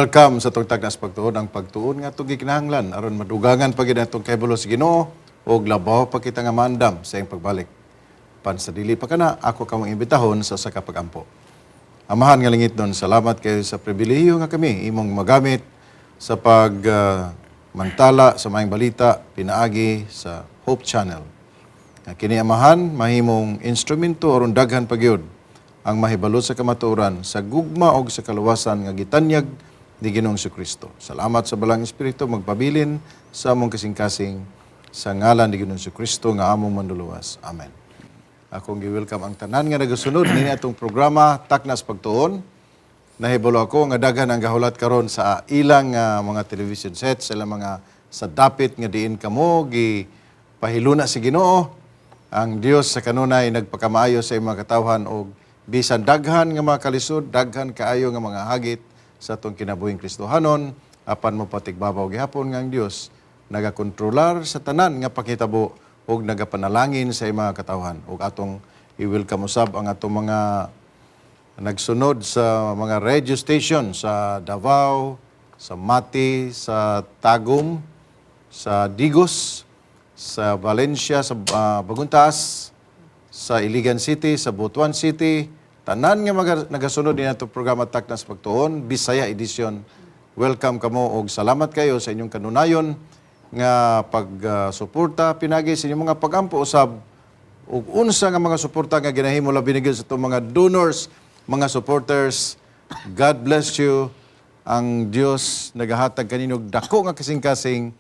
Welcome sa itong tagnas pagtuon. Ang pagtuon nga itong gikinahanglan aron madugangan pa gid atong kahibalo sa Ginoo o labaw pa kita nga maandam sa iyang pagbalik. Pansadili pa kana, ako kamong imbitahon sa usa ka pagampo. Amahan nga lingit nun, salamat kayo sa pribilehiyo nga kami imong magamit sa mantala sa maayong balita pinaagi sa Hope Channel. Kini amahan mahimong instrumento aron daghan pagyud ang mahibalo sa kamatuoran sa gugma og sa kaluwasan nga gitanyag ni Ginoong Kristo. Salamat sa balang espiritu magpabilin sa among kasing-kasing sa ngalan ni Ginoong Kristo nga among manluluwas. Amen. Akong gi-welcome ang tanan nga nagasunod nini atong programa Taknas Pagtuon. Nahibalo ako nga daghan ang gahulat karon sa ilang mga television sets, sa mga sa dapit nga diin kamo gi pahiluna si Ginoo. Ang Dios sa kanunay nagpakamaayo sa imong katawhan og bisan daghan nga mga kalisod, daghan kaayo nga mga hagit sa atong kinabuhing Kristohanon, apan mo patigbabaw gihapon nga ang Dios nagakontrolar sa tanan nga pakitabo ug nagapanalangin sa imong katawhan. Ug atong i-welcome usab ang atong mga nagsunod sa mga radio station sa Davao, sa Mati, sa Tagum, sa Digos, sa Valencia, sa Baguntaas, sa Iligan City, sa Butuan City, tanan nga nagasunod din atong programa Taknas Pagtuon, Bisaya Edition. Welcome kamo og salamat kayo sa inyong kanunayon nga pagsuporta pinagi sa inyong mga pagampo usab ug unsa nga mga suporta nga ginahimo labi binigay sa itong mga donors, mga supporters. God bless you. Ang Dios nagahatag kanino dako nga kasing-kasing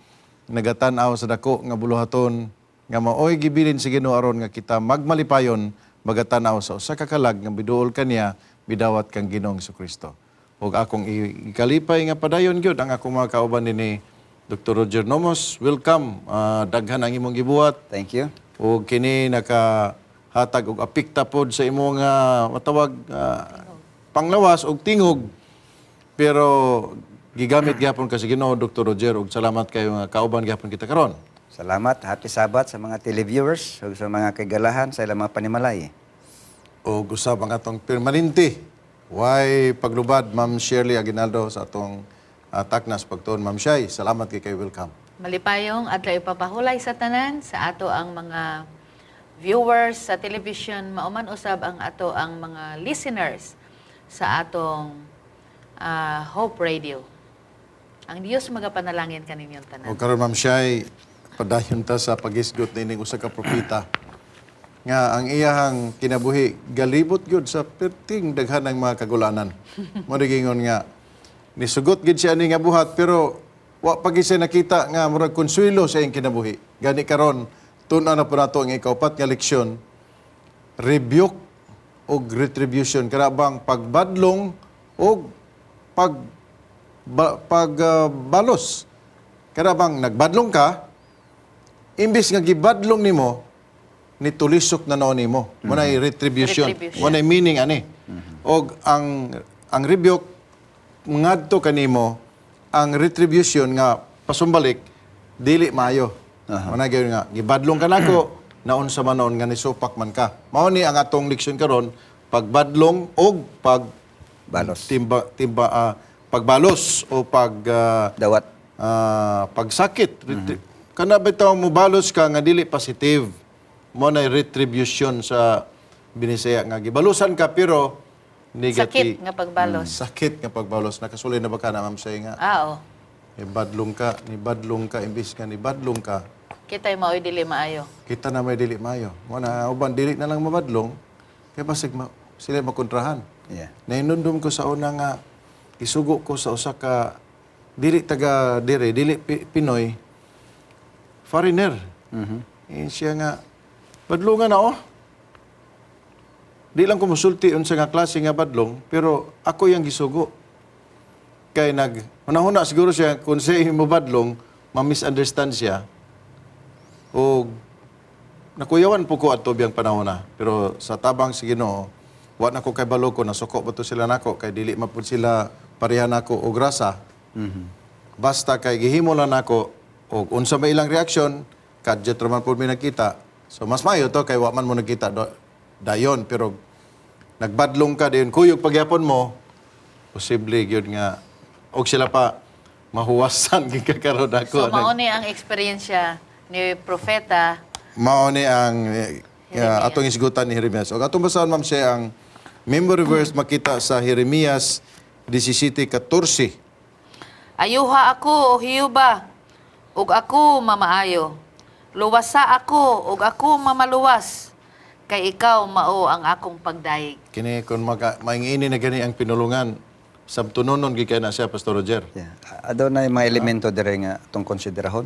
nagatan-aw sa dako nga buluhaton nga maoy gibilin si Ginoo aron nga kita magmalipayon magatan-aw sa usa ka kalag nga biduol kaniya bidawat kang Ginoong Kristo. Ug akong ikalipay nga padayon gyud ang akong mga kauban ni Dr. Roger Nomos. Welcome. Daghan ang imong gibuhat. Thank you. Ug kini nakahatag og apikta pod sa imong matawag panglawas og tingog. Pero gigamit gyapon ka sa Ginoo, Dr. Roger, ug salamat kayo nga kauban gyapon kita karon. Salamat. Happy Sabat sa mga televiewers ug sa mga kagalahan sa ilang mga panimalay. O usab ang atong permanente. Why paglubad, Ma'am Shirley Aguinaldo sa atong Taknas Pagtuon. Ma'am Shai, salamat kay welcome. Malipayong at ipapahulay sa tanan sa ato ang mga viewers sa television, mauman usab ang ato ang mga listeners sa atong Hope Radio. Ang Dios magapanalangin kaninyong tanan. O karon Ma'am Shai, padayon ta sa pagisgot nining usa ka propeta nga ang iyahang kinabuhi galibot gyud sa perting daghan ng mga kagulanan. Mo gingon nga nisugot gid siya ni nga buhat pero wa pa gid siya nakita nga murag konsuelo sa iyang kinabuhi. Gani karon tun-aw na po nato ang ikaupat nga leksyon, rebuke og retribution, kana bang pagbadlong og pagbalos. Kana bang nagbadlong ka, imbis nga gibadlong nimo, nitulisok na noon nimo. Munay retribution. Munay meaning ani. Og ang rebuke ngadto kanimo, ang retribution nga pasumbalik dili maayo. Munay gyud nga gibadlong ka nako, naon sa manon nga nisupak man ka. Mao ni ang atong leksyon karon, pagbadlong og Balos. pagbalos o Dawat. pagsakit. Kana bitaw mo balos ka nga dili positive, mo na retribution sa binisaya nga gibalusan ka pero negative. Sakit nga pagbalos. Sakit nga pagbalos. Nakasulay na ba ka na Ma'am Say nga? Oo. Ibadlong ka, imbis nga nibadlong ka, Kita'y maoy dili maayo. kita na may dili mayo. Mo na uban dili na lang mabadlong, kaya basig sila makontrahan. Yeah. Nainundom ko sa una nga isugo ko sa usa ka dili taga dire, dili Pinoy, foreigner. Siya nga badlongan na Di lang ko musulti unsa nga klase nga badlong, pero ako yang gisugo. Kay hunahuna siguro siya kung siya mo badlong, ma-misunderstand siya. O nakuyawan po ko ato biyang panahon na. Pero sa tabang si Ginoo, wa na ko kay balo ko, nasuko ba to sila nako, kay dili mapud sila pareha nako og rasa. Basta kay gihimo lang nako, og unsa may ilang reaksyon, kadjet raman po may nakita. So mas mayo to, kay wa man mo nakita dayon. Pero nagbadlong ka din, kuyog pagyapon mo, posible yun nga og sila pa mahuwasan gikakaroon ako. So mao ni ang eksperyensya ni propeta. Mao ni ang Jeremias. atong isgutan ni Jeremias. O atong basahan ma'am siya ang memory verse makita sa Jeremias 17:14. Ayuha ako, O Hiyuba, ug ako mamaayo. Luwasa ako, ug ako mamaluwas. Kay ikaw mao ang akong pagdayeg. Kini kung maingini na gani ang pinulungan sabtunonon gikay na siya Pastor Roger. Yeah. Adunay mga elemento dire nga itong konsiderahon.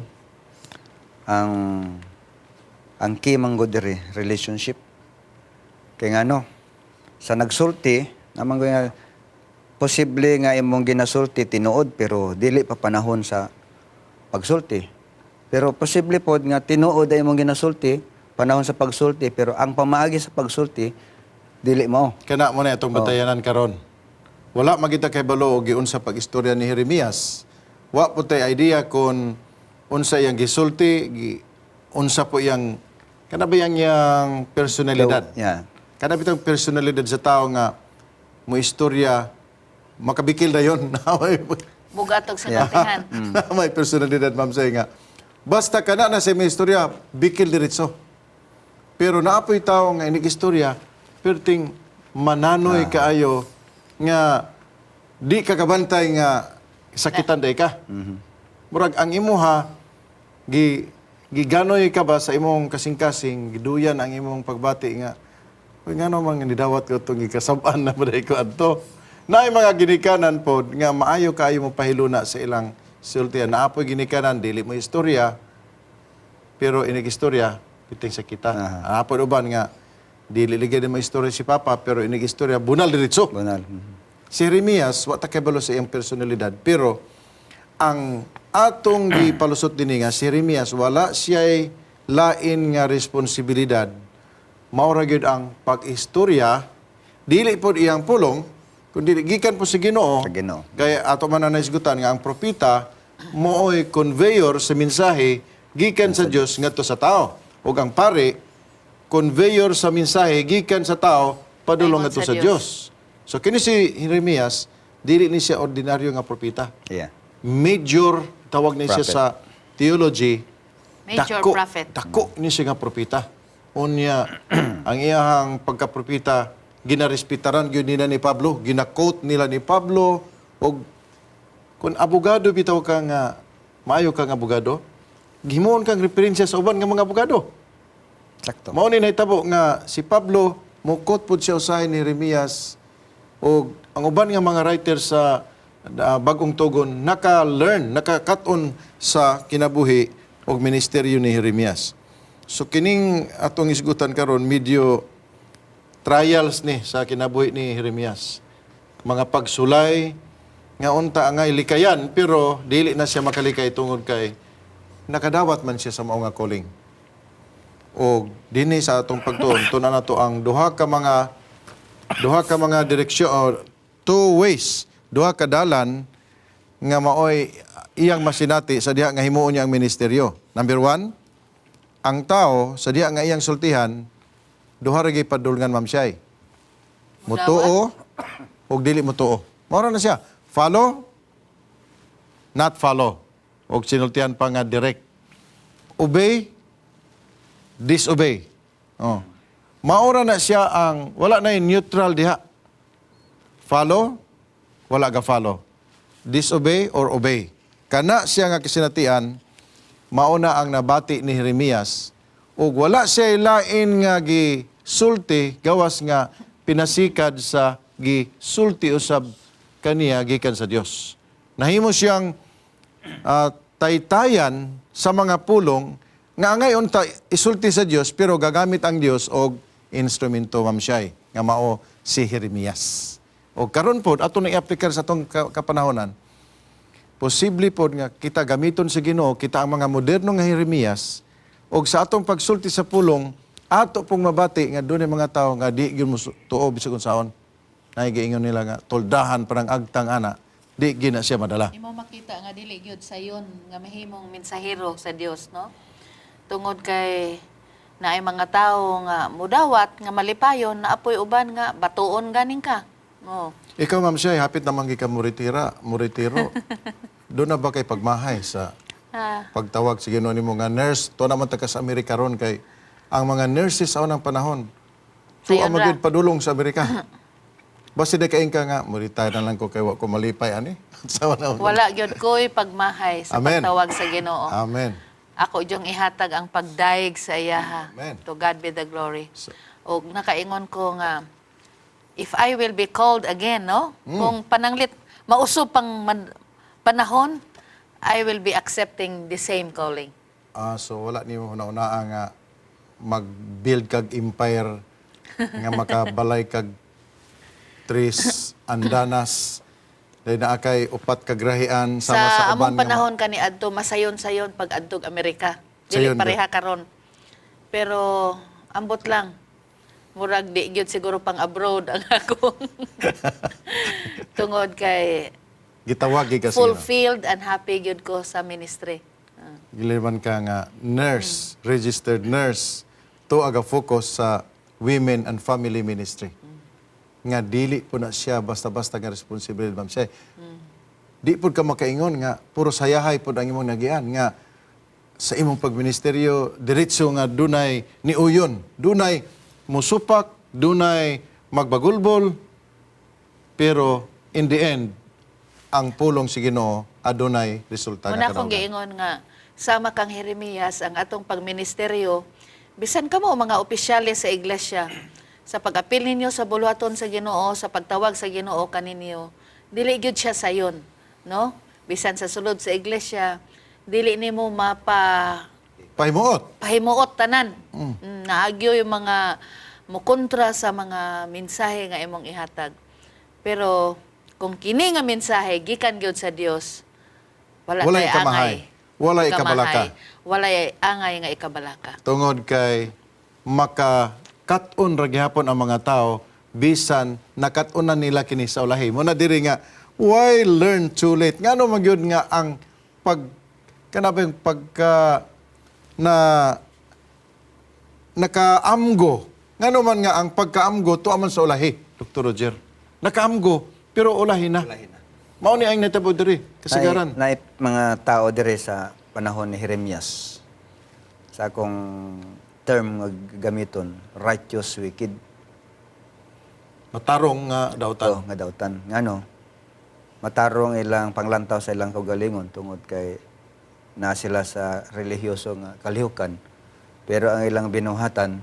Ang key man gud dire relationship. Kay ngano sa nagsulti namang nga posible nga imong ginasulti tinuod pero dili pa panahon sa pagsulti. Pero posible pod nga tinuod ay imong ginasulti panahon sa pagsulti pero ang pamaagi sa pagsulti dili mao. Kana mo na itong batayanan karon. Wala magita kay balo og giunsa pag-istorya ni Jeremias. Wa po tay idea kung unsa yang gisulti, unsa po yang kana ba yang personalidad. Yeah. Kana bitong personalidad sa tao nga mo istorya makabikil na yon. Bugatog sa katihan. May personalidad ma'am say nga. Basta kana na sa may istorya, bikil diretso. Pero naapoy tao nga inig istorya, perting mananoy kaayo nga di ka kabantay nga sakitan day ka. Murag ang imuha giganoy ka ba sa imong kasing-kasing, giduyan ang imong pagbati nga uy ngano man nidawat ko itong ikasab-an na baday ko adto. Naay mga ginikanan pod nga maayo kaayo mo pahiluna sa ilang sultihan. Naapoy ginikanan dili mo istorya pero inig istorya piting sakita. Naapoy uban nga dili ligay mo istorya si Papa pero inig istorya bunal diretso. Banal. Si Jeremias, wa ta kabalo sa iyang personalidad, pero ang atong gipalusot dinhi nga si Jeremias wala siya'y lain nga responsibilidad. Maura gyud ang pag-istorya, dili pod iyang pulong, kundi gikan po sa Ginoo. Sa Ginoo. Kaya ato man na naisgutan nga ang propeta mooy conveyor sa mensahe gikan sa Dios ngadto sa tao. Ug ang pare conveyor sa mensahe gikan sa tao padulong Dayon ngadto sa sa Dios. So kini si Jeremias, dili ni siya ordinaryo nga propeta. Yeah. Major tawag ni siya Prophet. sa theology. Major dako, prophet. Dako ni siya nga propeta. Unya ang iyang pagkapropeta ginarespetaran gyud nila ni Pablo, gina-quote nila ni Pablo og kung abogado bitaw ka nga maayo kang abogado, gihimon kang referensya sa uban nga mga abogado. Sakto. Mao ni nahitabo nga si Pablo mukot pud siya usahay ni Jeremias o ang uban nga mga writer sa bagong tugon naka-learn, naka-cut-on sa kinabuhi og ministeryo ni Jeremias. So kining atong isgutan karon medyo trials ni sa kinabuhi ni Jeremias. Mga pagsulay nga unta nga ilikayan pero dili na siya makalikay tungod kay nakadawat man siya sa mao nga calling. O dinhi sa atong pagtuon tunan nato ang duha ka mga direksyon or two ways, duha ka dalan nga maoy iyang masinati sa diha nga himuon niya ang ministeryo. Number 1, ang tao sa diha nga iyang sultihan duha ra gyud padulngan ma'am siya. Mutuo ug dili mutuo. Mao na siya. Follow, not follow. Og sinultihan pa nga direct. Obey, disobey. Oh. Maura na siya ang, wala na yung neutral diha. Follow, wala ga follow. Disobey or obey. Kana siya nga kisinatian, mauna ang nabati ni Jeremias, ug wala siya lain nga gisulti, gawas nga pinasikad sa gisulti usab kaniya gikan sa Dios. Nahimo siyang taytayan sa mga pulong nga ngayon isulti sa Dios pero gagamit ang Dios og instrumento mamsiyay nga mao si Jeremias. O karon pod ato na i-aplikar sa atong kapanahonan. Posible pod nga kita gamiton sa Ginoo kita ang mga moderno nga Jeremias og sa atong pagsulti sa pulong ato pong mabati nga dunay mga tawo nga di gyud mo tuo bisag unsaon. Naigiingon nila nga toldahan parang agtang ana di gina siya madala. Imo makita nga dili gyud sayon nga mahimong mensahero sa Dios, no? Tungod kay naay mga tawo nga mudawat nga malipayon na apoy uban nga batuon ganing ka. Oh. Ikaw, Ma'am Shay, hapit naman ka muritiro. Doon na ba kay pagmahay sa Ah, pagtawag sa Ginoo nimo nga nurse? To naman taga sa Amerika ron kay ang mga nurses sa unang panahon. So, Sayon ang magid padulong sa Amerika. Basta di kain ka nga, muritay na lang ko kay wa ko malipay, ani? Sa unang- wala gyud ko'y pagmahay sa Amen. pagtawag sa Ginoo. Amen. Ako diyong ihatag ang pagdaig sa iyaha. Amen. To God be the glory. So- O nakaingon ko nga, if I will be called again, no? Kung pananglit, mauso panahon, I will be accepting the same calling. So wala nimo una-una nga mag-build kag empire nga makabalay kag tres andanas dahil na akay upat kagrahian sama sa Sa uban among panahon kani adto masayon-sayon pag adtog Amerika. Dili Sayon pareha karon. Pero ambot lang. Murag di gyud siguro pang abroad ang akong tungod kay gitawag kasi fulfilled and happy gyud ko sa ministry. giliman ka nga nurse, registered nurse to aga focus sa women and family ministry. Nga dili po na siya basta-basta nga responsibilidad, ma'am siya. Di po ka makaingon nga puro sayahay po ang imong nagian nga sa imong pagministeryo diretso nga dunay niuyon, dunay musupak, dunay magbagulbol, pero in the end ang pulong si Ginoo adunay resulta Una nga kong kadaugan. giingon nga sama kang Jeremias ang atong pagministeryo bisan kamo mga opisyales sa iglesia sa pag-apil ninyo sa buluhaton sa Ginoo, sa pagtawag sa Ginoo kaninyo, dili gyud siya sayon, no? Bisan sa sulod sa iglesia, dili nimo Pahimuot. pahimuot tanan. Naagyo yung mga mukontra sa mga mensahe nga imong ihatag. Pero kung kini nga mensahe gikan gyud sa Dios, wala Walay tay kamahay. angay. Walay ikabalaka. Walay angay nga ikabalaka. Tungod kay maka-cut-on ra gihapon ang mga tao bisan nakat-unan nila kini sa ulahi. Muna diri nga why learn too late? Ngano man gyud nga ang kanabang pagka na nakaamgo. Ngano man nga ang pagkaamgo tuaman sa ulahi, Dr. Roger. Nakaamgo pero ulahi na. Mao ni ang natabo diri kasagaran. Na mga tao dire sa panahon ni Jeremias. Sa akong term nga gamiton, righteous wicked. Matarong nga dautan. Nga dautan. Ngano? Matarong ilang panglantaw sa ilang kaugalingon tungod kay na sila sa relihiyoso nga kalihukan. Pero ang ilang binuhatan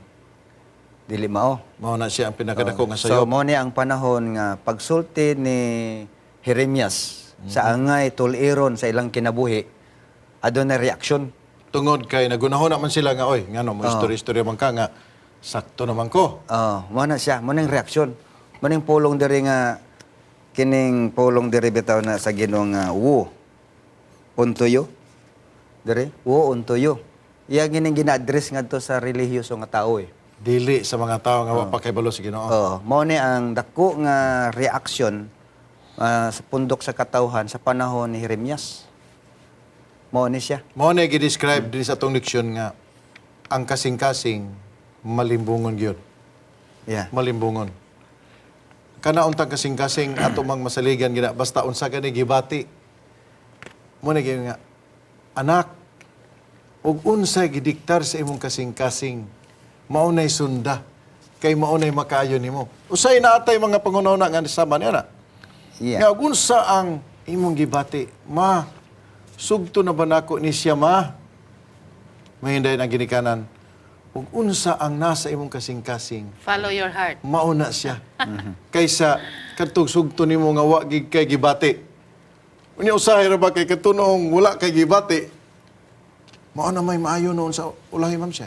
dili mao. Mao na siya ang pinakadako nga So sayo. mo ni ang panahon nga pagsulti ni Jeremias sa angay tuliron sa ilang kinabuhi adunay reaksyon. Tungod kay nagunahon naman sila nga oy ngano mo istorya man ka nga sakto naman ko. Mo na siya, mo ning reaksyon. Mo ning pulong diri nga kining pulong diri bitaw na sa Ginoo nga wo untuyo. Diri, wo untuyo. Iya gining gina-address ngadto sa relihiyoso nga tao eh. Dili sa mga tao nga wa pa kay balo sa Ginoo. Mo ni ang dako nga reaksyon sa pundok sa katawhan sa panahon ni Jeremias. Mo ni siya. Mao na gi-describe din sa atong leksyon nga ang kasing-kasing malimbungon gyud. Yeah. Malimbungon. Kana untang kasing-kasing ato mang masaligan gina basta unsa kani gibati. Mo na gyud nga anak ug unsay gidiktar sa imong kasing-kasing maunay sunda kay maunay makaayo nimo. Usay naatay mga pangunahuna nga sama niya na. Yeah. Nga unsa ang imong gibati? Ma, sugto na ba nako ni siya ma? Mahinday ang ginikanan. Ug unsa ang nasa imong kasing-kasing? Follow your heart. Mauna siya. Kaysa kadtong sugto nimo nga wa gid kay gibati. Unya usahay ra ba kay katunong wala kay gibati? Mao na may maayo noon sa ulahi ma'am siya.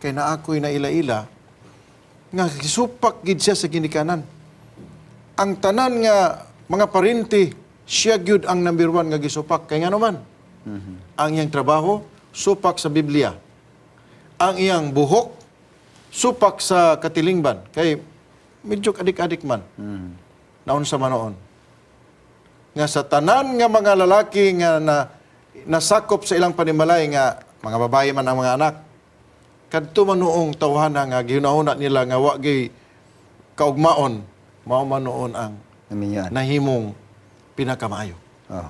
Kay na ako'y naila-ila nga gisupak gid siya sa ginikanan. Ang tanan nga mga parinti, siya gyud ang number one nga gisupak. Kaya nga naman, ang iyang trabaho, supak sa Biblia. Ang iyang buhok, supak sa katilingban. Kay medyo adik-adik man. Naon sa manoon. Nga sa tanan nga mga lalaki nga nasakop sa ilang panimalay nga mga babae man ang mga anak. Kadto man noong tawhana nga gihunahuna nila nga wa gyud kaugmaon mao man noon ang Namin yan. nahimong pinakamaayo. Oh.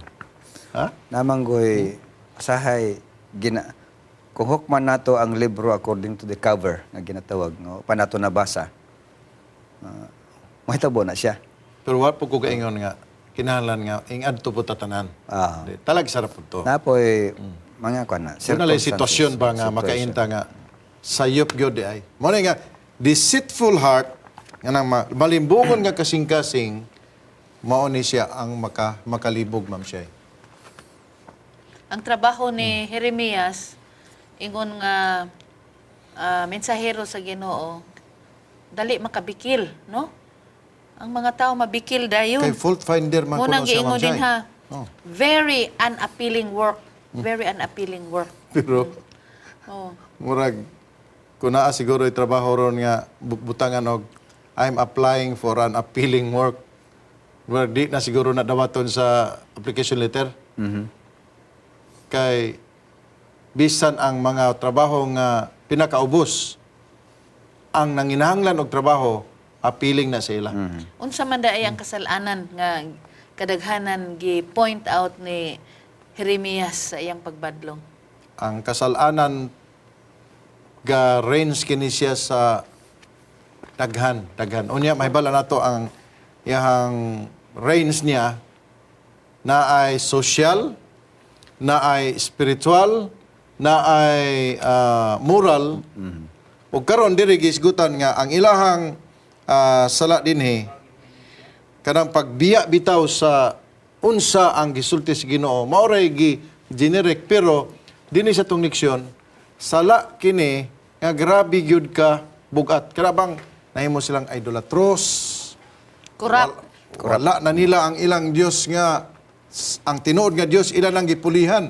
Ha? Namanggoy, sahay, kung hukman nato ang libro according to the cover nga ginatawag, no, pa nato nabasa, mahitabo na siya. Pero wa po ko kaingon nga kinahanglan nga ingad to po tatanan. Ah. Talag sarap po to. Napoy, mga kwa na, Kung nalay sitwasyon ba nga makainta nga sayop gyud di ay. Mo na nga deceitful heart nga nang malimbungon nga kasing-kasing mao ni siya ang makalibog, Ma'am Shay. Ang trabaho ni Jeremias, ingon nga mensahero sa Ginoo, dali makabikil, no? Ang mga tao mabikil dayon. Kay fault finder man Munang kuno siya, giingon Ma'am din Shay. ha. Oh. Very unappealing work. Very unappealing work. Pero Oh. murag kung naa siguro trabaho ron nga butangan og I'm applying for an appealing work. Murag di na siguro na dawaton sa application letter. Kay bisan ang mga trabaho nga pinakaubos ang nanginahanglan og trabaho appealing na sila. Unsa man daay ang kasalanan nga kadaghanan gi-point out ni Jeremias sa iyang pagbadlong? Ang kasalanan ga range kini siya sa daghan. Unya mahibala nato ang iyang range niya na ay social, na ay spiritual, na ay moral. Ug karon diri gisgutan nga ang ilahang sala dinhi kanang pagbiya bitaw sa unsa ang gisulti sa Ginoo mao ray generic pero dinhi sa tong leksyon sala kini nga grabe gyud ka bugat karabang nahimo silang idolatros. Corrupt. Wala na nila ang ilang Dios nga ang tinuod nga Dios ila lang gipulihan.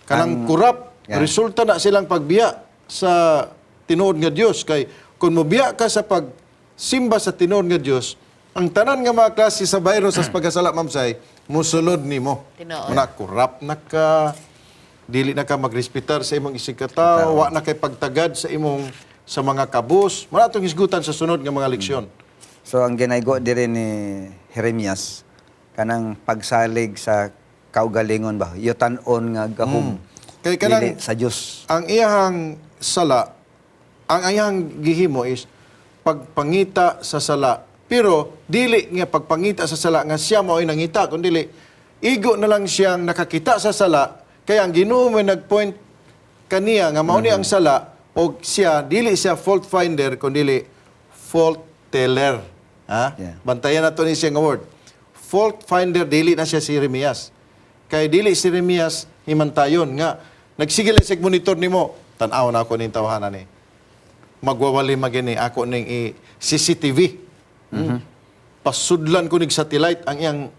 Kanang kurap, resulta na silang pagbiya sa tinuod nga Dios kay kung mobiya ka sa pagsimba sa tinuod nga Dios, ang tanan nga mga klase sa bayro sa pagkasala, Ma'am Say, musulod nimo. Tinuod. Muna kurap na ka, dili na ka magrespetar sa imong isig katao, wa na kay pagtagad sa imong sa mga kabus. Muna itong hisgutan sa sunod nga mga leksyon. So ang ginaygo diri ni Jeremias kanang pagsalig sa kaugalingon ba yutan-on nga gahom Kay kanang dili sa Dios. ang iyang sala, ang iyang gihimo is pagpangita sa sala. Pero dili nga pagpangita sa sala nga siya mao'y nangita, kundi dili igo na lang siyang nakakita sa sala. Kaya ang Ginoo may nagpoint kaniya nga mao ni ang sala o siya dili siya fault finder kundi dili fault teller. Ha? Yeah. Bantayan nato ni siya nga word. Fault finder dili na siya si Jeremias. Kay dili si Jeremias himantayon nga nagsigil sig monitor nimo. Tan-aw na ako ning tawhanan ni. Magwawali magini ako ning CCTV. Pasudlan ko ning satellite ang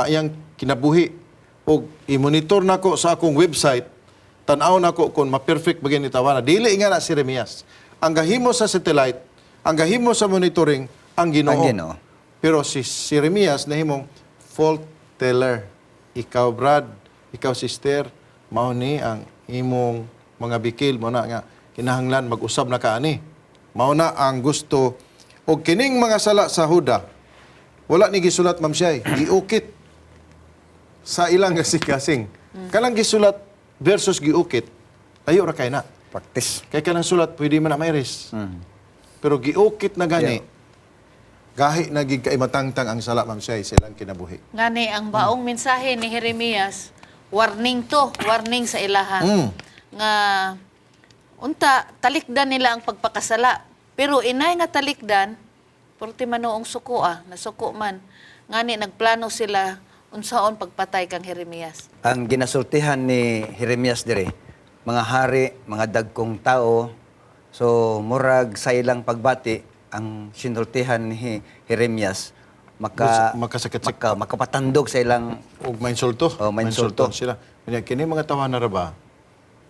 iyang kinabuhi og i-monitor nako sa akong website. Tan-aw nako kung ma-perfect bagini tawana. Dili nga na si Jeremias. Ang gahimo sa satellite, ang gahimo sa monitoring ang Ginoo. Ang Ginoo. Pero si Jeremias nahimong fault teller. Ikaw Brad, ikaw sister, mao ni ang imong mga bikil mo na nga kinahanglan mag-usab na kaani. Mao na ang gusto og kining mga sala sa Huda. Wala ni gisulat, Ma'am Shay, giukit sa ilang kasing-kasing. Kanang gisulat versus giukit, ayo ra kay na. Practice. Kay kanang sulat pwede man na mairis. Pero giukit na gani. Gahi na gid kay matangtang ang sala, Ma'am Shay, silang kinabuhi. Ngani ang baong mensahe ni Jeremias, warning to, warning sa ilaha. Nga unta talikdan nila ang pagpakasala. Pero inay nga talikdan, porti manoong suko nasuko man. Ngani nagplano sila unsaon pagpatay kang Jeremias. Ang ginasultihan ni Jeremias dire, mga hari, mga dagkong tao, so murag sa ilang pagbati, ang sinultihan ni Jeremias, makapatandog sa ilang Og mainsulto. Oh, mainsulto. sila. Kanya kini mga tawanan ra ba?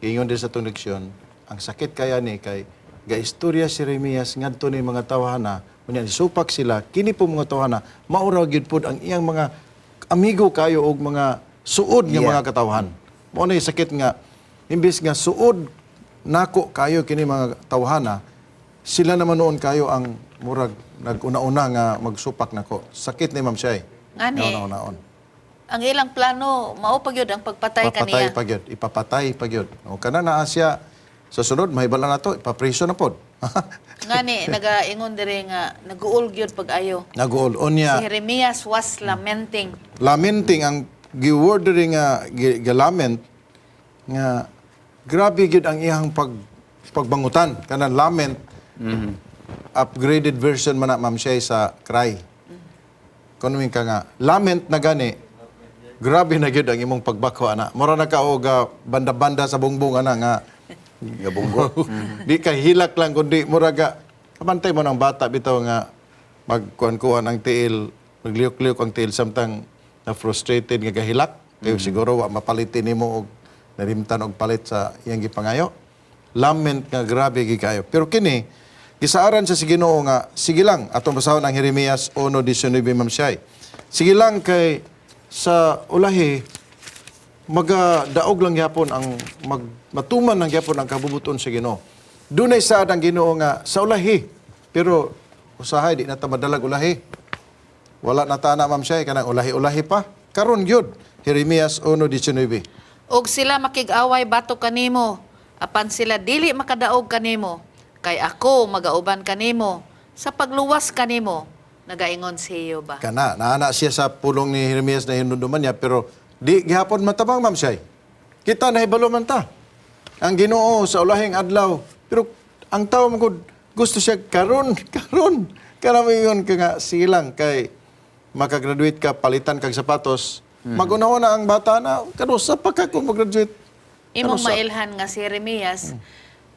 Ingon din sa tong leksyon, ang sakit kaya ni kay gaistorya si Jeremias ngadto ni mga tawhana, unya supak sila, kini po mga tawhana, mauraw gyud pud ang iyang mga amigo kayo og mga suod nga mga katawhan. Mao na sakit nga imbis nga suod nako kayo kini mga tawhana, sila naman noon kayo ang murag nag-una-una nga magsupak nako. Sakit ni Ma'am Shay. Ngani. Naon. Ang ilang plano, mao pa gyud ang pagpatay Papatay kaniya. pa gyud, ipapatay pa gyud. O kana naa siya sa sunod mahibala na to, ipapriso na pod. Ngani nagaingon diri nga naguol gyud pag-ayo. Naguol Si niya. Jeremias was lamenting. Lamenting ang giword diri nga galament nga grabe gyud ang iyang pagbangutan kanang lament. Upgraded version man na Ma'am Shay sa cry. Kuno ka nga lament na gani. Grabe na gyud ang imong pagbako ana. Mura na ka og banda-banda sa bungbong ana nga Gabunggo. di ka hilak lang kundi mura ka kabantay mo ng bata bitaw nga magkuan-kuan ang tiil, magliyok-liyok ang tiil samtang na frustrated nga gahilak. Kaya siguro wa mapalitin nimo og narimtan og palit sa iyang gipangayo. Lament nga grabe gikayo. Pero kini gisaaran sa Ginoo nga sige lang atong basahon ang Jeremias 1:19 Ma'am Shay. Sige lang kay sa ulahi magadaog lang gyapon ang matuman lang gyapon ang kabubuton sa Ginoo. Dunay saad ang Ginoo nga sa ulahi pero usahay di na ta madalag ulahi. Wala na ta na Ma'am Shay kanang ulahi-ulahi pa. Karon gyud Jeremias 1:19. Og sila makig-away batok kanimo, apan sila dili makadaog kanimo, kay ako magauban kanimo, sa pagluwas kanimo, nagaingon si Yoba. Kana naana siya sa pulong ni Jeremias na hinunduman niya pero di gihapon matabang Ma'am Shay. Kita nahibalo man ta. Ang Ginoo sa ulahing adlaw pero ang tao magud gusto siya karon. Karamiyon ka nga silang kay makagraduate ka palitan kag sapatos. Magunawa na ang bata na kanusa pa ka kung mag-graduate. Imong Kanusa? mailhan nga si Jeremias,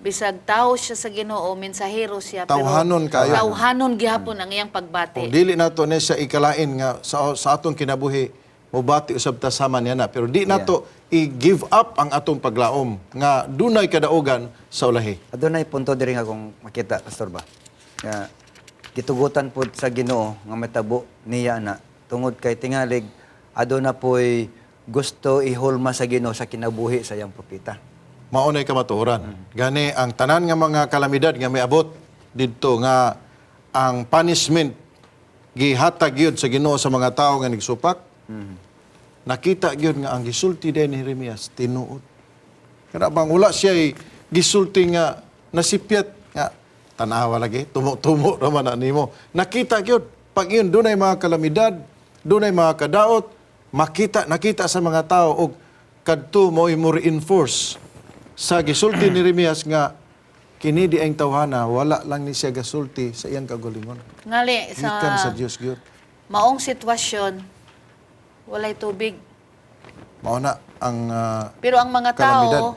bisag tao siya sa Ginoo, mensahero siya, Tawhanon kayo. tawhanon gihapon ang iyang Kung pagbati. dili nato na siya ikalain nga sa atong kinabuhi mobati usab ta sama niya na pero di nato i-give up ang atong paglaom nga dunay kadaogan sa ulahi. Adunay punto diri nga kung makita pastor ba. Nga gitugutan pud sa Ginoo nga matabo niya na tungod kay tingalig aduna poy gusto ihulma sa Ginoo sa kinabuhi sa iyang propeta. Maunay ka matuoran. Gani ang tanan nga mga kalamidad nga miabot didto nga ang punishment gihatag gyud sa Ginoo sa mga tawo nga nigsupak. Nakita gyud nga ang gisulti din ni Jeremias tinuod. Kana bang wala siya gisulti nga nasipyat nga tanawa lagi tumo-tumo naman na nimo. Nakita gyud pag yun dunay mga kalamidad, dunay mga kadaot, nakita sa mga tao og kadto mo reinforce sa gisulti ni Jeremias nga kini di ang tawhana wala lang ni siya gasulti sa iyang kagulingon. Ngali Gikan sa sa Dios gyud. maong sitwasyon, walay tubig. Mao na ang Pero ang mga kalamidad. tao,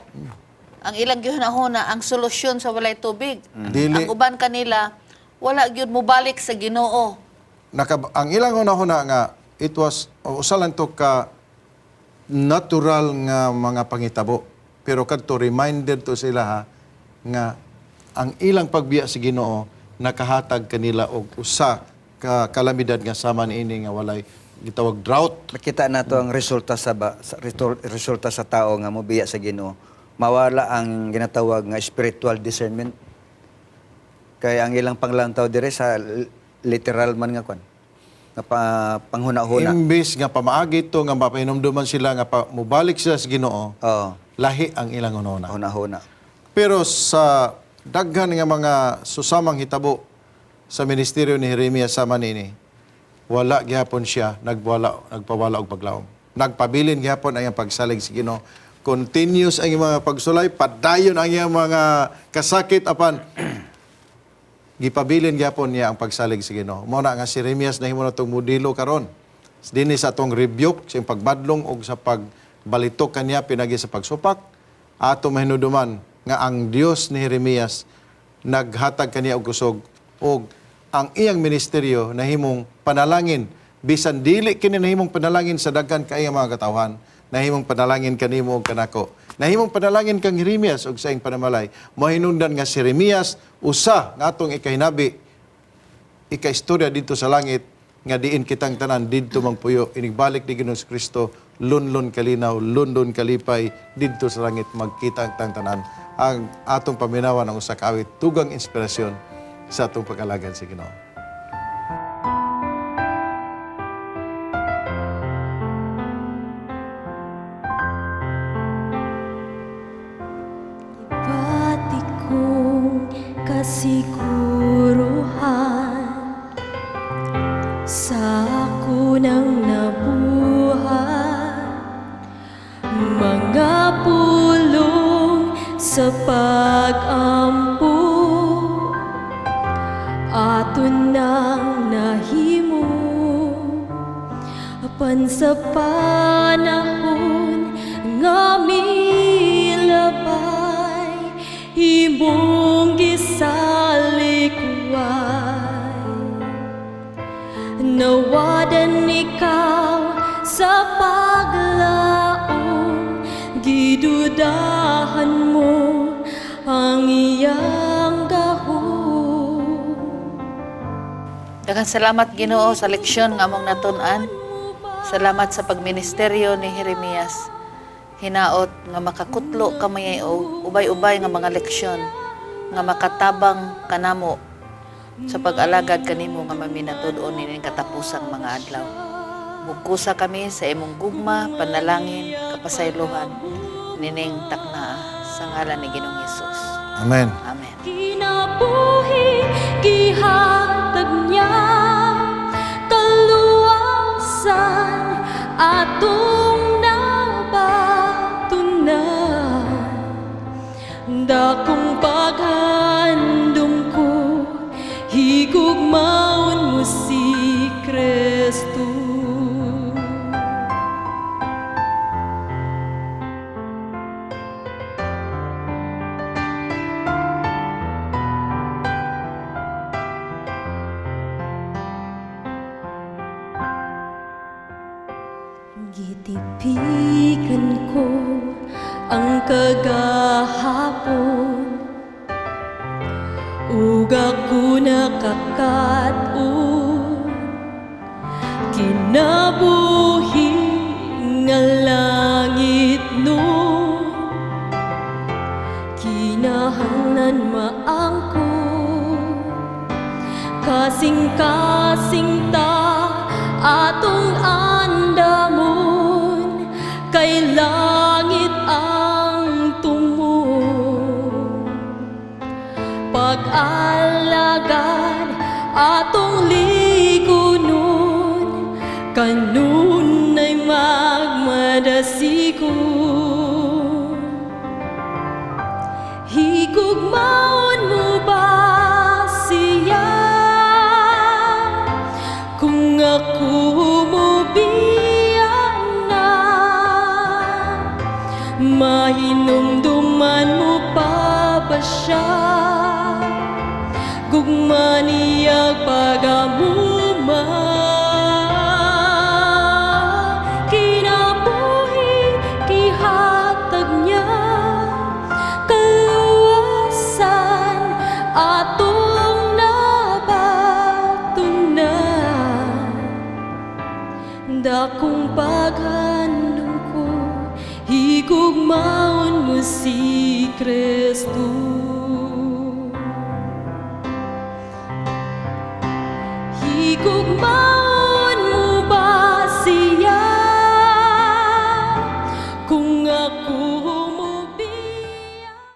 ang ilang gihunahuna, ang solusyon sa walay tubig. Dili Ang uban kanila, wala gyud mo balik sa Ginoo. ang ilang una-una nga it was usa lang to ka natural nga mga pangitabo pero kadto reminded to sila ha, nga ang ilang pagbiya sa Ginoo nakahatag kanila og usa ka kalamidad nga sama niini nga walay gitawag drought. Makita nato ang resulta resulta sa tao nga mobiya sa Ginoo. Mawala ang ginatawag nga spiritual discernment. Kaya ang ilang panglantaw dire sa literal man nga kwan. Nga panghuna-huna. Imbis nga pamaagi to nga mapahinumduman sila nga mubalik sila sa Ginoo, Oo, lahi ang ilang una. huna-huna. Pero sa daghan nga mga susamang hitabo sa ministeryo ni Jeremias sama nini, wala gihapon siya nagpawala og paglaom. Nagpabilin gihapon ang iyang pagsalig sa Ginoo. Continuous ang iyang mga pagsulay, padayon ang iyang mga kasakit apan gipabilin gihapon niya ang pagsalig sa Ginoo. Mao na nga si Jeremias nahimo na tong modelo karon. Dinhi sa atong rebuke sa iyang pagbadlong og sa pagbalitok kaniya pinagi sa pagsupak ato mahinuduman nga ang Dios ni Jeremias naghatag kaniya og kusog og ang iyang ministeryo nahimong panalangin bisan dili kini nahimong panalangin sa daghan kaayong mga katawhan, nahimong panalangin kanimo og kanako, nahimong panalangin kang Jeremias og sa iyang panamalay. Mahinungdan nga si Jeremias usa nga atong ikahinabi ikaistorya dito sa langit nga diin kitang tanan didto magpuyo inigbalik ni Ginoong Kristo lunlon kalinaw lundon kalipay didto sa langit magkita ang tanan ang atong paminawan ang usa ka awit tugang inspirasyon sa atong pag-alagad sa Ginoo. Pati kong kasiguruhan sa ako nang nabuhay, mga pulong sa pag-ampo ato nang nahimo apan sa panahon nga milabay imong gisalikuan nawadan ikaw sa paglaom gidudahan mo ang iyang gahom. Daghang salamat Ginoo sa leksyon nga among natun-an. Salamat sa pagministeryo ni Jeremias. Hinaot nga makakutlo kamay o ubay-ubay nga mga leksyon nga makatabang kanamo sa pag-alagad kanimo nga maminatud-on nining katapusang mga adlaw. Mugkusa kami sa imong gugma, panalangin, kapasaylohan nining takna sa ngalan ni Ginoong Hesus. Amen. Amen. Kinabuhi gihatag niya kaluwasan atong nabatunan dakong paghandom ko higugmaon mo si Kristo. Gitipikan ko ang kagahapon ug ako nakakatun kinabuhi nga langit nun kinahanglan maangko kasing-kasing ta atong andamon kay langit ang tumon pag-alagad atong ligunon kanunay magmadasigon higugmaon mo ba siya kung ako mubiyan na mahinumduman mo pa ba siya gugma niyag pagamuma kinabuhi gihatag niya kaluwasan atong nabatunan dakong paghandom ko higugmaon mo si Kristo.